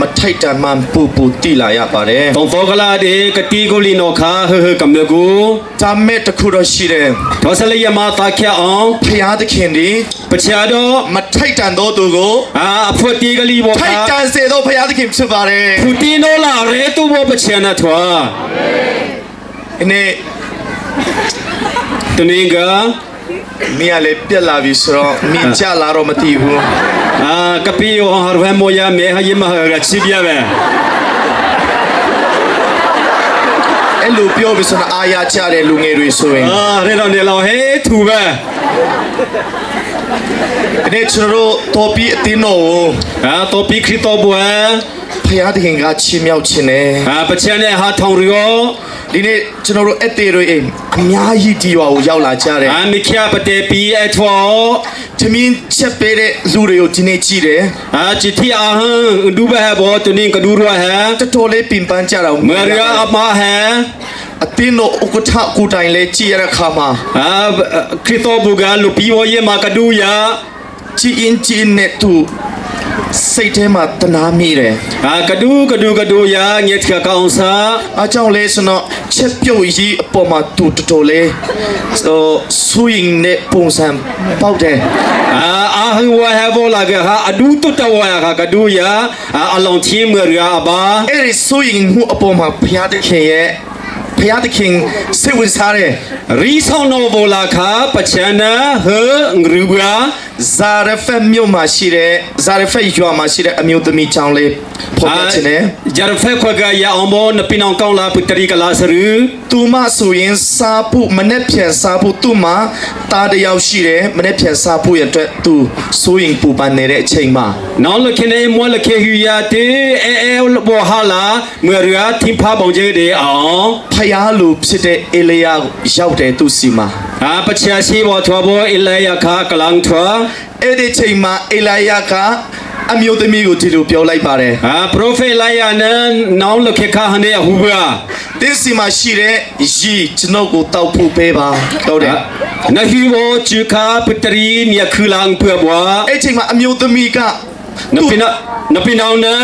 มาไทยจานมันปูตีลายาปาเร่ ตองโตกลาเดกตีกุลีโนคาเฮกำเนกู จำเม็ดตะคุรชีเร่ ทศเลยมาตาแค่ออง พยาตะเขียนดี ปะชาโด มาไทยจานโตตัวกู พุตีกลีบ ไทย คา จานเสดพยาตะเขียนสุบาเร่ พุตีโนลาเรตุโบปะชานะทัว นี่ ตัวนี้ก็ มีอะไรเปลี่ยนลาวิสรอมีจ้าลารอมาตีหู กะปีโอฮาร์เวโมยาเมหยิมหากะชิบยาเว เอลูเปียววิสรอายาจ้าเรลุงเอรุยสวย เรเราเนี่ยเราเฮถูเว นี่ฉันรู้ตัวปีติโน ตัวปีคริโตบัว พยาตะเขียนกาชิมยาวชินเอ ปะชาเนี่ยหาทองริโอ ဒီနေ့ကျွန်တော်တို့အသေးတွေအများကြီးဒီရွာကိုရောက်လာကြတယ် มิเคียปะเตปีเอทัว ။သမင်းချက်ပေးတဲ့လူတွေကိုဒီနေ့ကြည့်တယ် จิตที่อาหังดูบะบอตัวนี้ก็ดูรัวฮะ ။တော်တော်လေးပင်ပန်းကြတာ เมื่อเรืออมาฮะ အတင်းတို့ဥက္ကဋ္ဌကိုတိုင်လဲကြည့်ရတဲ့ခါမှာ คริโตบุกาลูปีโอเยมากระดูยา ကြည်ရင်ကြည်နဲ့သူစိတ်ထဲမှာတနာမိတယ် กระดูยาเงียดกะองซา ။အားကြောင့်လဲဆိုတော့ချက်ပြုတ်ကြီးအပေါ်မှာသူတော်တော်လေးဆူရင်နဲ့ပုံစံပေါက်တယ် อาหังวะฮะโบลากะฮะอดูตุตวะฮะกระดูยาอลองทีเมื่อเรืออบา ။အဲ့ဒီဆူရင်မှုအပေါ်မှာဘုရားသခင်ရဲ့ဘုရားသခင်စိတ်ဝင်စားတယ် รีซองโนโบลาคาปะชานะเฮงรูบา ဇာရဖက်မြို့မှာရှိတဲ့ဇာရဖက်ရွာမှာရှိတဲ့အမျိုးသမီးချောင်းလေးဖော်ပြချင်တယ် จารเฟควะกะยาอมโบนปินองกองลาปุตรีกะลาสรือ သူမဆိုရင်စားဖို့မနဲ့ပြန်စားဖို့သူ့မှာတားတယောက်ရှိတယ်မနဲ့ပြန်စားဖို့ရတဲ့သူစိုးရင်ပူပန်နေတဲ့အချိန်မှာ น้องละเคเนมวละเคฮืยาเตเอบ่ฮาลาเมื่อเรือทิมพาบองเจเดออง ဖယားလူဖြစ်တဲ့အေလျာရောက်တယ်သူစီမှာ ปะชาชีบ่ทัวบ่อิเลยาคากะลังทัว အဲ့ဒီချိန်မှာအေလျာကအမျိုးသမီးကိုဒီလိုပြောလိုက်ပါတယ် โปรเฟตลายานะน้องละเคคาหะเนฮูบา တင်းစီမှာရှိတဲ့ရီကျွန်ုပ်ကိုတောက်ဖို့ပေးပါဟုတ်တယ် นะฮีโบจูคาปุตรีเนี่ยคือลังเพื่อบ่ အဲ့ချိန်မှာအမျိုးသမီးက นปินองนะ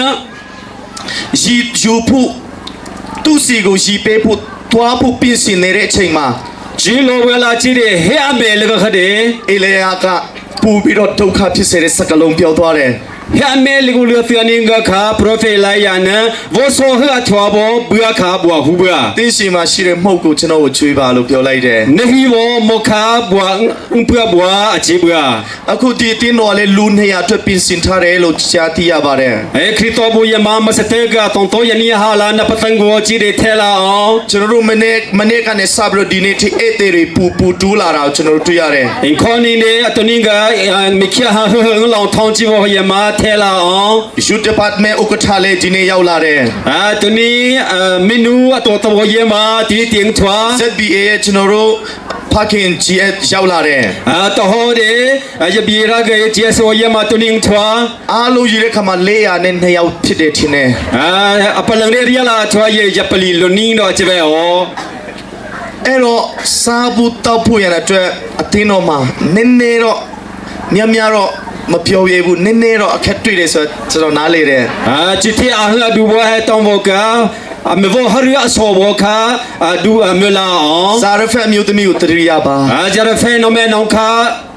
ရီယူဖို့သူ့စီကိုရီပေးဖို့တွားဖို့ပြင်ဆင်နေတဲ့အချိန်မှာ จีโลเวลาจีเดเฮอเมลกะคะเด အေလျာကပူပြီးတော့ဒုက္ခဖြစ်စေတဲ့စကလုံးပြောသွားတယ် เฮอเมลกุเลือเตียนิงกะคาโปรเฟตลายานะวอโซเฮอทัวบ่เบือคาบ่ฮูบา တင်းစီမှာရှိတဲ့မှုတ်ကိုကျွန်တော်ကိုချွေးပါလို့ပြောလိုက်တယ် นะฮีโบโมคาบ่เพื่อบ่อจิเบือ အခုဒီတင်းတော်လည်းလူ200အတွက်ပြင်ဆင်ထားတယ်လို့ကြားသိရပါတယ် คริโตบุยมามาสเตกะตองโตยานีฮาลานะปะตังโกจีเดเทลาออง ကျွန်တော်တို့မနေ့ကနေစပြီးတော့ဒီနေ့ထိအဲ့သေးတွေပူတူးလာတာကိုကျွန်တော်တို့တွေ့ရတယ် อินคอนีเนอตนิงกะมิคิฮาเฮงลองทองจีบ่ยมาเทลาออง ယူဒီပတ်မဲဥက္ကဋ္ဌလည်းဒီနေ့ရောက်လာတယ် ตัวนี้เมนูตัวตัวเยมาที่เตียงทัว ZBA ရဲ့ကျွန်တော်တို့ဖခင် GS ရောက်လာတယ် ตัวโหเดจะบีรักเจสโยมาตัวนี้ทัว အားလုံးယူတဲ့ခါမှာ400နဲ့2ယောက်ဖြစ်တယ်ထင်တယ် อปลังเรียละทัวเยจะปลีลนี่เนาะจะเบอ๋อ အဲ့တော့စားဖို့တောက်ဖို့ရတဲ့အတွက်အသင်းတော်မှာနည်းနည်းတော့များတော့မပြောရဘူးနည်းနည်းတော့အခက်တွေ့တယ်ဆိုတော့ကျွန်တော်နားလေတယ် จิตที่อาหดูบ่ให้ต้องบอกะเมวหริอสอบอกะดูเมลาอ๋อ ဇာရဖက်အမျိုးသမီးကိုတတိယပါ จะเฟนอเมนองคา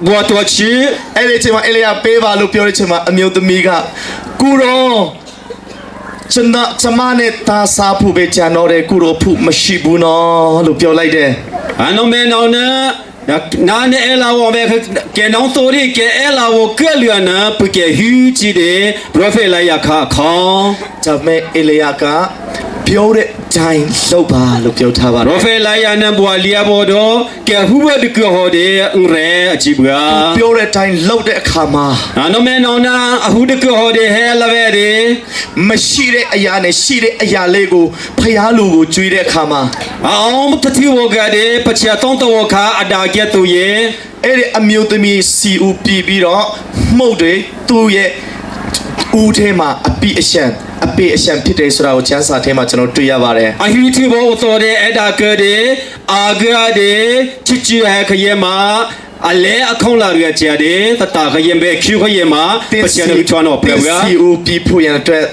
บัวตัวชี အဲ့ဒီအချိန်မှာအေလျာပေးပါလို့ပြောတဲ့အချိန်မှာအမျိုးသမီးကကုရောကျွန်မနဲ့တာစားဖို့ပဲကြံတော့တယ်ကုရောဖို့မရှိဘူးနော်လို့ပြောလိုက်တယ် นอเมนองนะนาเนเอลาวอเมแกน้องโตรีแกเอลาวเกลือนะปุแกฮูจีเดโปรเฟตลายาคาคอ ဒါပေမဲ့အေလျာကပြောတဲ့အတိုင်းလုပ်ပါလို့ပြောထားပါတ โปร ယ် เฟตลายานะบัวเลียบอดอแกฮูบดกฮอเดเรอจิบะ ပြောတဲ့အတိုင်းလုပ်တဲ့အခါမှာ นอเมนองนะอฮูดกฮอเดเฮลเวเด မရှိတဲ့အရာနဲ့ရှိတဲ့အရာလေးကိုဖျားလူကိုကျွေးတဲ့အခါမှာ အောင်တတိဝကเดปะเชตองตวคาอดาเกตุเย အဲ့ဒီအမျိုးသမီးစီဦးပြီးပြီးတော့မှုတ်တွေသူ့ရဲ့ဦးထဲမှာအပိအရှံဖြစ်တယ်ဆိုတာကိုချမ်းစာထဲမှာကျွန်တော်တွေ့ရပါတယ် အဟီတီဘောတော်တဲ့အဒါကတဲ့အာဂရတဲ့ချစ်ချဟခယေမာအလဲအခေါလာရကြတဲ့တတခယေဘေခူခယေမာပချန်ချွာနောပြေက စီဦးပြီးဖို့ရတဲ့အတွက်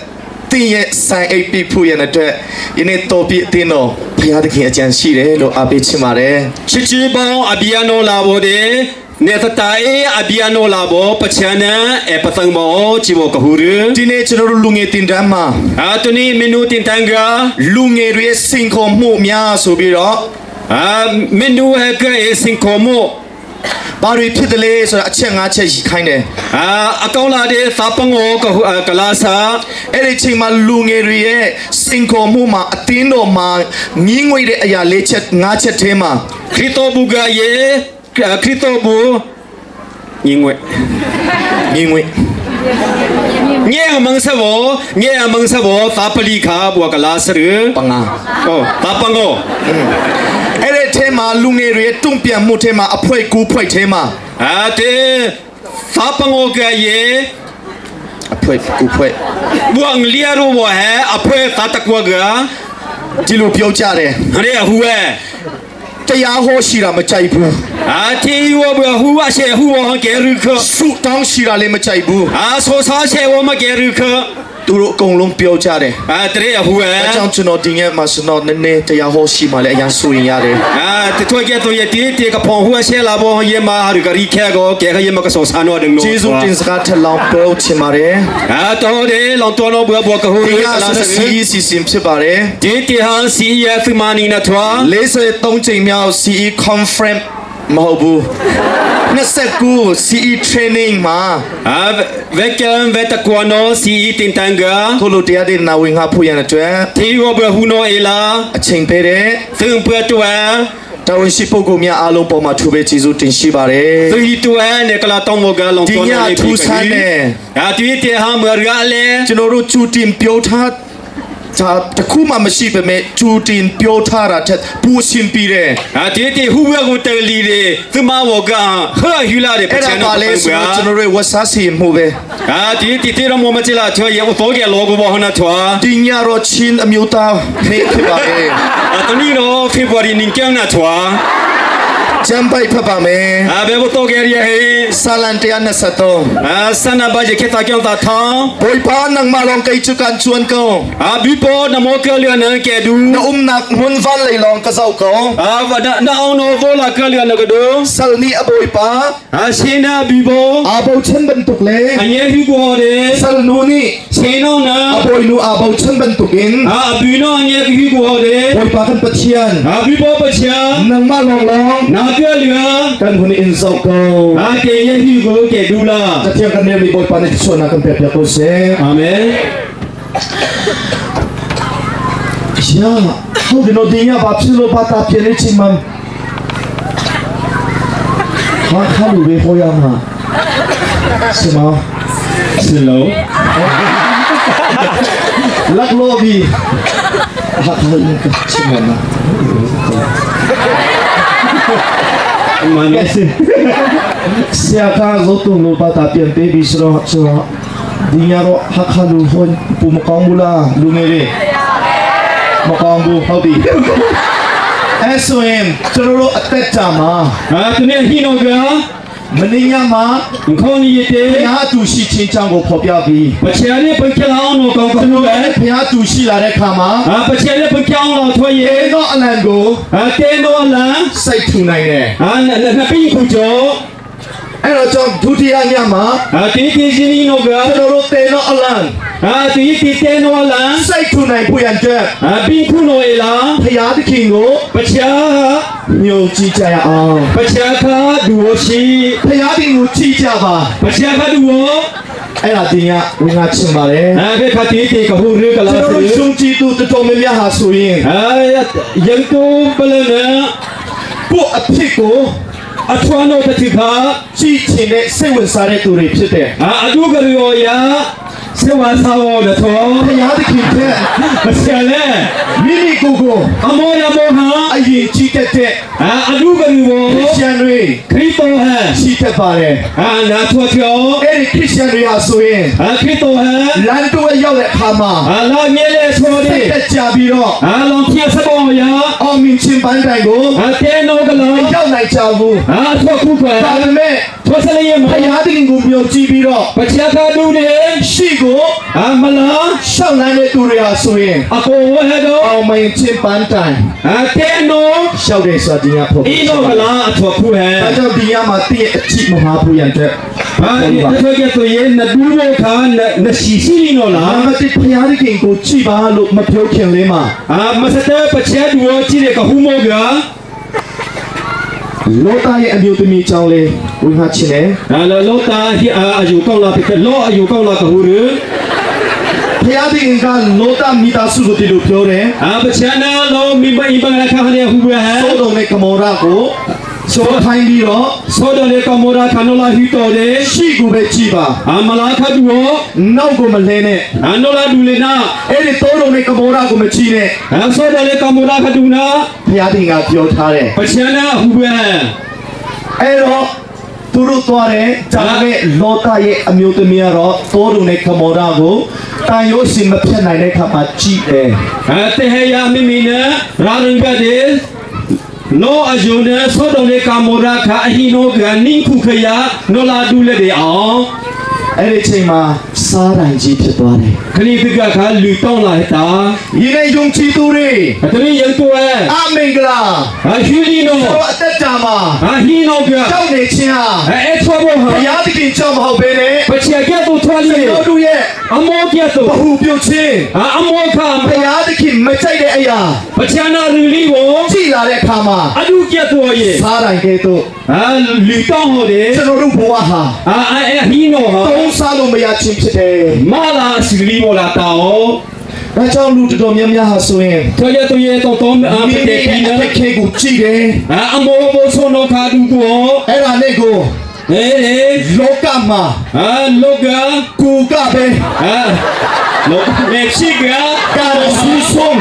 တင်းရဲ့ဆိုင်အိပ်ပြီးဖို့ရတဲ့ယနေ့တော်ပြည့်အတင်းတော်ဘုရားသခင်အကြံရှိတယ်လို့အားပေးချင်ပါတယ် ချစ်ချီပေါင်းအဘီယာနိုလာဘောတဲ့နေသတာအေအဘီယာနိုလာဘောပချာနအပသံဘောချီဘောကဟူရ ဒီနေ့ကျွန်တော်တို့လူငယ်တင်တန်းမှာ အာတနီမီနူတင်တန်က လူငယ်တွေရဲ့စင်ခေါ်မှုများဆိုပြီးတော့ အာမီနူဟကအေစင်ကိုမို ဘာတွေဖြစ်တယ်လဲဆိုတာအချက်၅ချက်ရှိခိုင်းတယ် အာအကောင်းလာတဲ့သပငောကဟူကလာစာ အဲ့ဒီချိန်မှာလူငယ်တွေရဲ့စင်ခေါ်မှုမှာအတင်းတော်မှာငင်းငွေတဲ့အရာ၄ချက်၅ချက်ထဲမှာ ခရစ်တော်ဘူကယေခရစ်တော်ဘူညင်ဝဲ ငင်းငွေ ညေအမန်ဆဘောညေအမန်ဆဘောသပလီခါဘူကလာစရ ပငါ ဟောသပငော အဲ့ဒီထဲမှာလူငယ်တွေရဲ့တုံ့ပြန်မှုထဲမှာအဖွဲကူးဖွဲထဲမှာ အာတေသပငောကယေ အဖွဲကူးဖွဲ ဘူအင်္ဂလိယရောဝဟဲအဖွဲသတကွာက ဒီလိုပြောကြတယ် ရဲဟူဝဲ တရားဟောရှိတာမကြိုက်ဘူး အာတီဝဘဟူဝရှေဟူဝဟကဲရုခ ဆုတောင်းရှိတာလည်းမကြိုက်ဘူး အာဆိုဆာရှေဝမကဲရုခ သူတို့အကုန်လုံးပြောကြတယ် အာတရေဟူဝဲ အကြောင်းကျွန်တော်ဒီနေ့မှာစတော့နည်းနည်းတရားဟောရှိမှလည်းအရင်ဆိုရင်ရတယ် အာတထွေကဲတော့ယတီတေကဖောင်ဟူရှေလာဘောယေမာဟာဂရီခဲကိုကဲခယေမကဆောဆာနောဒငနို ကျေးဇူးတင်စကားထက်လောင်းပြောချင်ပါတယ် အာတော်တယ်လောင်တော်နောဘောကဟူ ဒီ ရီ က လာ ဆို စ စီစီစဉ်ဖြစ်ပါတယ် ဒီတီဟာစီယသမာနီနာထွာ 53ချိန်မြောက် CE conference မဟုတ်ဘူး29 CE training မှာ အာဝက်ကံဝက်တကွာနောစီတင်တန်က ထို့လိုတရားဒေသနာဝင်ငါဖို့ရတဲ့အတွက် တီဝဘဟူနောအေလာ အချိန်ပေးတဲ့ သင်ပွတ်တွဲ တာဝန်ရှိပုဂ္ဂိုလ်များအားလုံးပေါ်မှာထူပဲကျေးဇူးတင်ရှိပါတယ် သီတွဲနေကလာတောင်းမကလောင် ဒီ တော် ည နေ ထူးဆန်းတဲ့ အာတီတေဟာမရလေ ကျွန်တော်တို့ကျူတင်ပြောထားဒါတခုမှမရှိပေမဲ့ကျူတင်ပြောထားတာတဲ့ပူရှင်ပြီးတဲ့ အာတီတေဟူဝဲကိုတယ်လီလေသမဝကဟာယူလာတဲ့ပ အဲ့ ချ ဒါ န် ပါ နော လေဆို ပ တော့ကျွန်တော်တို့ဝတ်စားစီမှုပဲ အာတီတေရမောမချလာချေရတော့ကလောကဘောဟနာထွာ ဒီညတော့ချင်းအမျိုးသားနေဖြစ်ပါလေ အာတနီရောဖေဖော်ဝါရီနင်ကန်းနာထွာ ကျမ်းပိုက်ဖတ်ပါမယ် အာဘေဘတော့ကရရဟေ စာလံ123 အာဆနာဘာဂျေခေတာကျောင်းတာထောင်း ဘိုပာနងมาลองไกจุกันชวนกง အာဘီပေါ်နမောကလျာနန်ကဲဒူ na nak mun van lei long ka zau ko အာဝဒနာအောင်နောဘောလာကလျာနကဒူ sal ni aboy pa အာရှင်နာဘီဘော abo chen ban tuk le အယေဟီဘောတဲ့ sal nu ni ရှင်နောနာ aboy nu abo chen ban tukin အာဘီနောအယေဟီဘောတဲ့ boy pa kan pathian အာဘီဘောပချာ nang ma long long နာကလျာ kan hun in zau ko အာကေယေဟီဘောကဲဒူလာ ta thiam kan ne mi boy pa ne chon na kan pe pya ko se အာမင် ya how de no dinya ba philo ba ta pye le chi mam ha kha lu be ho ya ma se ma စလော lak lo bi ha kha lu ka chi mam na မန် ဆရာကဇောတုံလို့ပါတာပြန်ပေးပြီးဆိုတော့ဒီညတော့ဟာခါလူဟိုပူမကောင်းဘူးလားလူငယ်တွေမကောင်းဘူးဟုတ်ပြီအဲဆိုရင်ကျွန်တော်တို့အသက်တာမှာ အာတနေ့ဟီနောက မင်းညမှာ ခေါင်းရည်တဲ့ ဘုရားသူရှိချင်းချောင်းကိုဖော်ပြပြီး ပချာလေးပကလောင်းနောကောင်းကော ကျွန် င်း တော် ပဲ လည်းဘုရားသူရှိလာတဲ့ခါမှာ အာပချာလေးပကလောင်းတော့ထွေး အဲ ရဲ့ တော့အလံကို အာတဲနောလန် စိတ်ထူနိုင်တယ် အာနပိခုကျော် အဲ့တော့ကျွန်တော်ဒုတိယညမှာ အာတီတီရှင်နီနောက ကျွန်တော်တို့တေတော့အလံ အာတီတီတဲနောလန် စိတ်ထူနိုင်ဖို့ရန်အတွက် အာပိခုနောအေလာ ဘုရားသခင်ကို ပချာ ညှို့ကြည့်ကြရအောင် ပချာခါဒူဝရှိ ဘုရားသခင်ကိုကြည့်ကြပါ ပချာခါဒူဝ အဲ့ဒါတင်ရဝင်ငါချင်ပါတယ် အာဘေခတီတီကဟူရကလာ ကျွန်တော် စီ တို့ရှုံးကြည့်သူတော်တော်များများဟာဆိုရင် အာယန်တိုပလနာ ကိုယ့်အဖြစ်ကို အထွားနောတတိခါ ကြည့်ချင်တဲ့စိတ်ဝင်စားတဲ့သူတွေဖြစ်တယ် အာအဒုကရောယာစေဝါသာဝရထော ဘုရားသခင်က ပချာလေ မိမိကိုယ်ကို အမောရမောဟာ အ ရင်ကြီးတက်တဲ့ အလူကလူဘော ခရစ်ယာန်တွေ ခရစ်တော်ဟန် ရှိတတ်ပါတယ် နာထွတ်ကျော် အဲ့ဒီခရစ်ယာန်တွေဟာဆိုရင် ခရစ်တော်ဟန် လမ်းတော့ရောက်တဲ့အခါမှာ လာမြဲလေဆို တ ဒီ က်ကြပြီးတော့ လောင်ပြစကောမယာ အောင်မြင်ခြင်းပန်းတိုင်ကို တဲနောကလော ရောက်နိုင်ကြဘူး ထွတ်ခုခွဲ ဒါပေမဲ့ ထွတ်စလေးမ ဘုရားသခင်ကိုမြှောက်ကြည့်ပြီးတော့ ပချက်ကဒူနေ ရှိကို မလာ ရှောက်လန်းတဲ့သူတွေဟာဆိုရင် အကိုဝဟတော့ အောင်မြင်ခြင်းပန်းတိုင် တဲနော ရှောက်တယ်ဆိုတာဒီကဖို့ ဤနောကလာထွတ်ခုဟဲ ဒါကြောင့်ဒီကမှာတည့်ရဲ့အကြည့်မဟာဘူရန်တဲ့ ထွတ်ကဆိုရင်နဒူဘောခါနရှိရှိနော်လား မတိဘုရားသခင်ကိုကြည့်ပါလို့မပြောခင်လေးမှာ မစတဲ့ပချက်ဒူကြည့်တဲ့ကဟူမောက လောသားရဲ့အမျိုးသမီးကြောင့်လေဝင်ဟာချင်တယ် လောတာဟီအယူကောင်းလာပြလောအယူကောင်းလာကဟူရ ဘုရားသခင်ကလောသားမိသားစုကိုဒီလိုပြောတယ် ပချက်နာလောမိမအိမ်ပငါခါရဟူရဟ သို့တော်နဲ့ကမောရကိုဆိုထိုင်းပြီးတော့ ဆိုတော့လေကမောရာခနိုလာဟီတော်လေ ရှိကိုပဲကြည့်ပါ မလာခဒူရော နောက်ကိုမလဲနဲ့ နိုလာဒူလေနာ အဲ့ဒီသို့တော်နဲ့ကမောရကိုမကြည့်နဲ့ ဆိုတော့လေကမောရာခဒူနာ ဘုရားသခင်ကပြောထားတယ် ပချက်နာဟူရ အဲ့တော့သူတို့သွားတယ်ဒါပေမဲ့လောသားရဲ့အမျိုးသမီးကတော့သို့တော်နဲ့ကမောရကိုတန်ရုပ်ရှင်မဖြတ်နိုင်တဲ့ခါမှာကြည့်တယ် တေဟယာမိမိနဲ့ရာရင်ကတဲ့လောအယုန်နဲ့ဆိုတော့လေကမောရာခအဟီနိုကနင်းခုခယာနိုလာဒူလေတဲ့အောင် အဲ့ဒီချိန်မှာစားတိုင်ကြီးဖြစ်သွားတယ် ခလီတကခလူတောင်းလာတာ ။ဒီနေ့ယုံကြည်သူတွေ တရရင်တော့ အမင်္ဂလာ ဟီလီနို တို့အသက်တာမှာ ဟီနိုက ကြောက်နေခြင်းဟာ ဆောဘော ဘုရားသခင်ကြောင့်မဟုတ်ဘဲနဲ့ ပချက်ကတူထွားလီ တို့တို့ရဲ့ အမောကတူ ဘ ഹു ပြုတ်ခြင်း အမောခ ဘုရားသခင်မကြိုက်တဲ့အရာ ပချနာရီလီကို ကြည်လာတဲ့အခါမှာ အဒုကတူရဲ့ စားတိုင်ကဲ့သို့ လူတောင်းဟောတယ် ကျွန်တော်တို့ဘဝဟာ ဟီနိုဟာ သုံးစားလို့မရခြင်းဖြစ်တယ် မာလာစီလီမောလာတောင်း ။ဒါကြောင့်လူတော်များများဟာဆိုရင် တော်ရတော်ရတောင်းတောင်း မိ ပ မိ တဲ့ ရဲ့ ပြီး အ နော် သက်ခဲကိုကြည်တယ် အမောဘောဆိုနောခါဒူကို ။အဲ့ဒါနဲ့ကို လောကမှာ လောက ကိုကပဲ လောမရှိက ကာရဆူဆုံး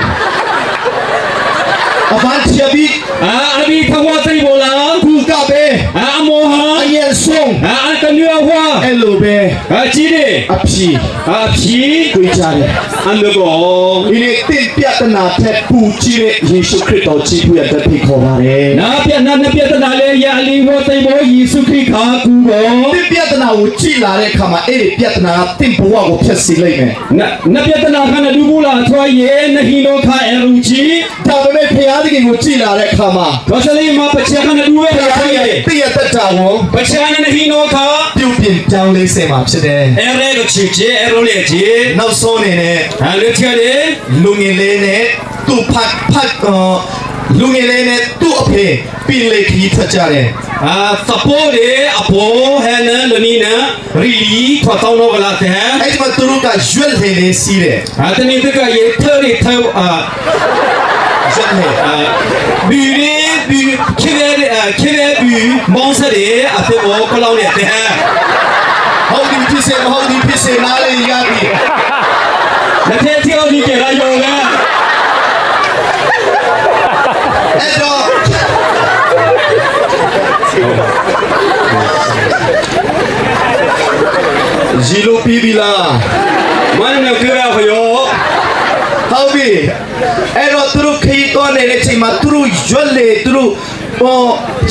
အဗန်ချဘီ အဘိသဝတိဘောလာ ကိုကပဲ အမောဟာ အရင်ဆုံး ကနွေဟွာ အဲ့လိုပဲ ကြည့်တယ် အဖြီ အဖြီ ကိုကြတယ် အမေကော ဒီနေ့တင့်ပြတ်တနာထက်ပူကြည့်တဲ့ယေရှုခရစ်တော်ကြီးผู้ရတဲ့ဖိတ်ခေါ်ပါတယ် နာပြနာပြတနာလေယာလီဘောတိဘောယေရှုခရစ်ခါကူဘော တင့်ပြတ်တနာကိုကြည့်လာတဲ့အခါမှာအဲ့ဒီပြတ်တနာကတင့်ဘဝကိုဖျက်ဆီးလိုက်မယ် နပြတနာခနဒူဘူလာထွားယေနဟီနောခအရူချီ ဒါပေမဲ့ဖခင်သခင်ကိုကြည့်လာတဲ့အခါမှာ ဘာစလီမပချခနဒူဝဲ ဖ လာ ခင် ယေ ရဲ့တည့်ရသက်တာကို ပချနနဟီနောခ ပြုပြင်ပြောင်းလဲစေမှာဖြစ်တယ် အဲရဲကိုချီချေအဲရိုလေချီ နောက်ဆုံးအနေနဲ့ လူချေလေ လူငယ်လေးနဲ့သူ့ဖတ်လူငယ်လေးနဲ့သူ့အဖေပြည်လေခီးထွက်ကြတယ် စပိုးလေအပိုးဟဲနလနီနာရီလီထွားတောင်းတော့ကလာတဲ့ အဲ့ဒီမှာသူတို့ကရွက်လေလေးစီးတယ် တနေ့တကရေထဲရီထဲ ရွက်လေ ဘီရီဘီခေရဲဘီမောင်စရဲအဖေဘောကလောင်းနေတဲ့ ဟုတ်ဒီဖြစ်စေမဟုတ်ဒီဖြစ်စေနားလေးရပြီ လက်ထဲတီအောင်ဒီကြရာယောက အဲ့တော့ဂျီလိုပြီးပြီလား မန်နကရခယော ဟုတ်ပြီအဲ့တော့သူတို့ခရီးသွားနေတဲ့အချိန်မှာသူတို့ရွက်လေသူတို့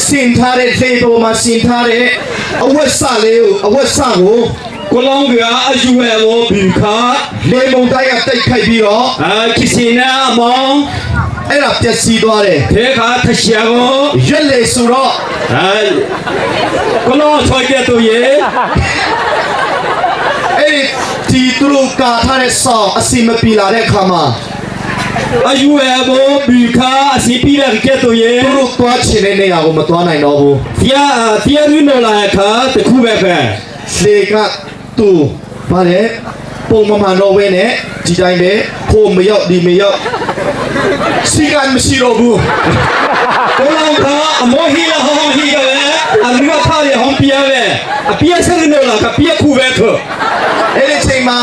စင်ထားတဲ့လေပေါ်မှာစင်ထားတဲ့အဝတ်စလေးကိုအဝတ်စကို ကလောင်းကအယူဝဲဘောဘီခါ လေမုန်တိုင်းကတိတ်ခိုက်ပြီးတော့ ခီစီနာမောင် အဲ့ဒါပျက်စီးသွားတယ် thế khá thật xia go ရွက်လေဆိုတော့ có lo thôi kia tôi ye အဲ့ဒီသူတို့ကာထားတဲ့ဆောင်းအစီမပြေလာတဲ့အခါမှာ ayu ebo bika si pila kia tôi ye သူတို့သွားချင်တဲ့နေရာကိုမသွားနိုင်တော့ဘူး tia nu no la kha te khu be be လေကသူ့ဗါလေပုံမမှန်တော့ဝဲနဲ့ဒီတိုင်းပဲဟိုမရောက်ဒီမရောက်စီကံမရှိတော့ဘူး có lo kha amo hi la ho hi ga be a nu kha ye hom pia be a pia se no la ka pia khu be kho အဲ့ဒီချိန်မှာ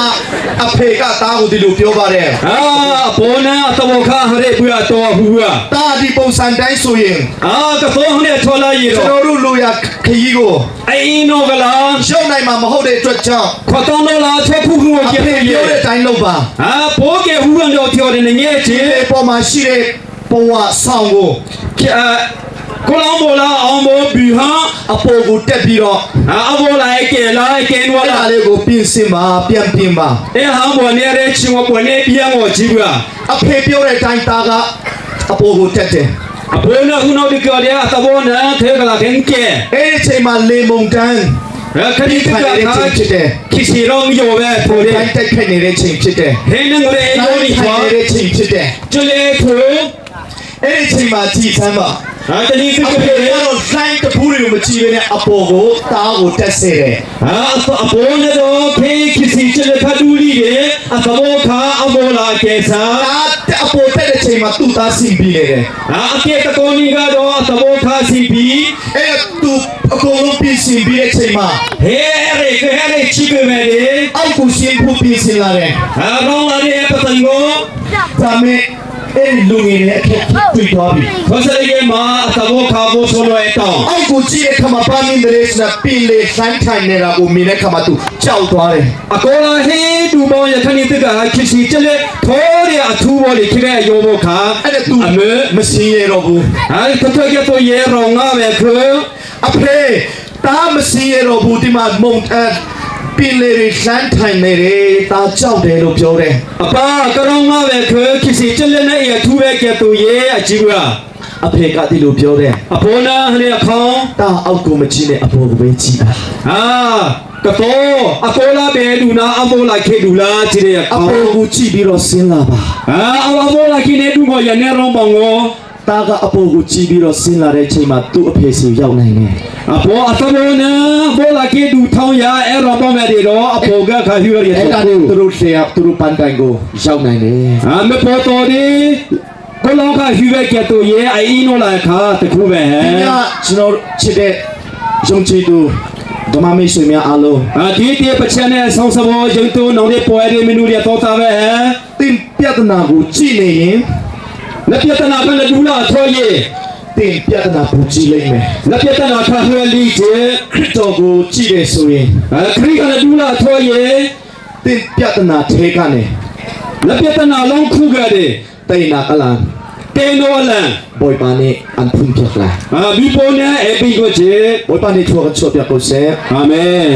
အဖေကသားကိုဒီလိုပြောပါတယ် အာဘောနာသဘောခါဟရဲပွားတော်ဘူးอ่ะ တာဒီပုံစံတိုင်းဆိုရင် အာကသောဟနဲ့ထော်လာရီ ကျွန် တော့ တော်တို့လူရခရီးကို အိမ်နောကလာ ရှုံနိုင်မှာမဟုတ်တဲ့အတွက်ကြောင့် ခေါ်တော်တော်လာချက်ခုခုကို အ ကျ ဖေ ပြ ပြော ရဲ့ တဲ့အတိုင်းလုပ်ပါ အာဘောကေဟူရန်တော့ပြောတယ်ငယ်ချေ ဒီပေါ်မှာရှိတဲ့ဘဝဆောင်ကို ကိုလောင်းဘောလာအောင်ဘောဘီဟာ အပေါ်ကိုတက်ပြီးတော့ အဘောလိုက်ကေလိုက်ကေနဝ အဲ့ လာ ဒါလေးကိုပြင်ဆင်ပါပြန်ပြင်ပါ အဲဟာဘောနေရဲချင်းဝဘောနေပြန်ကိုကြည့်ပါ အဖေပြောတဲ့အတိုင်းသားကအပေါ်ကိုတက်တယ် အဘောနာခုနောက်ဒီကြော်တယ်အသဘောနာထဲကလာခင်ကဲ အဲ့ဒီချိန်မှာလေမုန်တန်း ခရီးကခါခီစီရောင်းရောပဲထိုးတယ် တိုင်းတက်ခတ်နေတဲ့ချိန်ဖြစ်တယ် ဟင်းငရေရိုးဒီ ခို ချာ င်နေတဲ့ချိန်ဖြစ်တယ် ကျွလေထိုး အဲ့ဒီချိန်မှာကြည်စမ်းပါ တတိက အဖေကတော့လိုင်းတပူးတွေကိုမကြည့်ဘဲနဲ့အပေါ်ကိုတားကိုတက်စေတယ် အဘောနေတော့ခေခီစီကျွလေခါဒူလီရဲ့အသဘောခါအဘောလာကေစာ တားအပေါ်တက်တဲ့ချိန်မှာသူ့သားစီပြီးနေတယ် အကေတကောနီကတော့အသဘောခါစီပီ အဲ့သူအကုန်လုံးပြင်ဆင်ပြီးတဲ့ချိန်မှာ ဟဲရဲချိပေမယ်လေ အောက်ကိုရှင်းဖို့ပြင်ဆင်လာတယ် ကောင်းလာတဲ့ပတန်ကို ဒါမဲ့အဲ့ဒီလူငယ်ရဲ့အခက်တွေ့သွားပြီ ခေါ်စရိကေမှာအသဘောခါဘောဆိုလို့တောင်း အောက်ကိုကြည့်တဲ့ခါမှာပါမင်းတဲ့စနပင်လေစမ်းထိုင်နေတာကိုမြင်တဲ့ခါမှာသူကြောက်သွားတယ် အကောလာဟေဒူဘောရခဏိတကခီစီကျွလေထိုးရအထူဘောလေခိရဲယောဘောခါ အဲ့ဒါသူ အမေ မစင်းရတော့ဘူး တထရတော့ရေရောငါပဲခ အဖေတားမစင်းရတော့ဘူးဒီမှာမုံပင်လေစမ်းထိုင်နေတယ်တားကြောက်တယ်လို့ပြောတယ် အပါကရောငါပဲခခီစီကျွလေနဲ့အထူပဲကဲတူရေအကြည့်ဘူး အဖေကဒီလိုပြောတယ် အဘောနာဟလေခေါင်း တားအောက်ကိုမကြည့်နဲ့အပေါ်ကိုပဲကြည့်ပါ ကတော့အကောလာပဲဒူနာအဘောလာခေဒူလာကြည့်ရ အ ခေါင်း ပေါ်ကိုကြည့်ပြီးတော့ဆင်းလာပါ အဘောလာခိနေဒူကိုရနေရောဘောင်ကို တားကအပေါ်ကိုကြည့်ပြီးတော့ဆင်းလာတဲ့ချိန်မှာသူ့အဖေစီရောက်နိုင်တယ် အဘောအသဘောနာဘောလာခေဒူထောင်းရအဲ့ရောဘောမဲ့ဒီတော့အဘောကခါဟူရရ အဲ့ဒါ တူ သူတို့ဆရာသူတို့ပန်းတိုင်ကိုရောက်နိုင်တယ် မပေါ်တော်ဒီကိုလောကဟူပဲကဲတူရေအင်းနိုလာခါတခုပဲဟဲ့ ။ညကျွန်တော်ချစ်တဲ့ရုံချီသူဓမ္မမိတ်ဆွေများအားလုံး ဒီတေပချန်နဲ့ဆောင်းစဘောရုံတူနောင်တဲ့ပွဲတွေမင်းတို့ရတော့တာပဲဟဲ့ တင်ပြဿနာကိုကြည့်နေရင် လက်ပြတနာကလည်းဒူလာထောရေ တင်ပြဿနာကိုကြည့်လိုက်မယ် လက်ပြတနာခါဟွယ်လီကျေ ။ခရစ်တော်ကိုကြည့်တယ်ဆိုရင် ခရီးကလည်းဒူလာထောရေ တင်ပြဿနာထဲကနေ လက်ပြတနာလုံးခုကြတယ် တိတ်နာကလန် တေနိုလန် ဘွိုင်ပါနေအန်ဖုန်ပြက်လာ ဘီပေါ်နဲ့အပီကိုချေ ဘွိုင်ပါနေချောကချောပြက်ကိုဆဲ အာမင်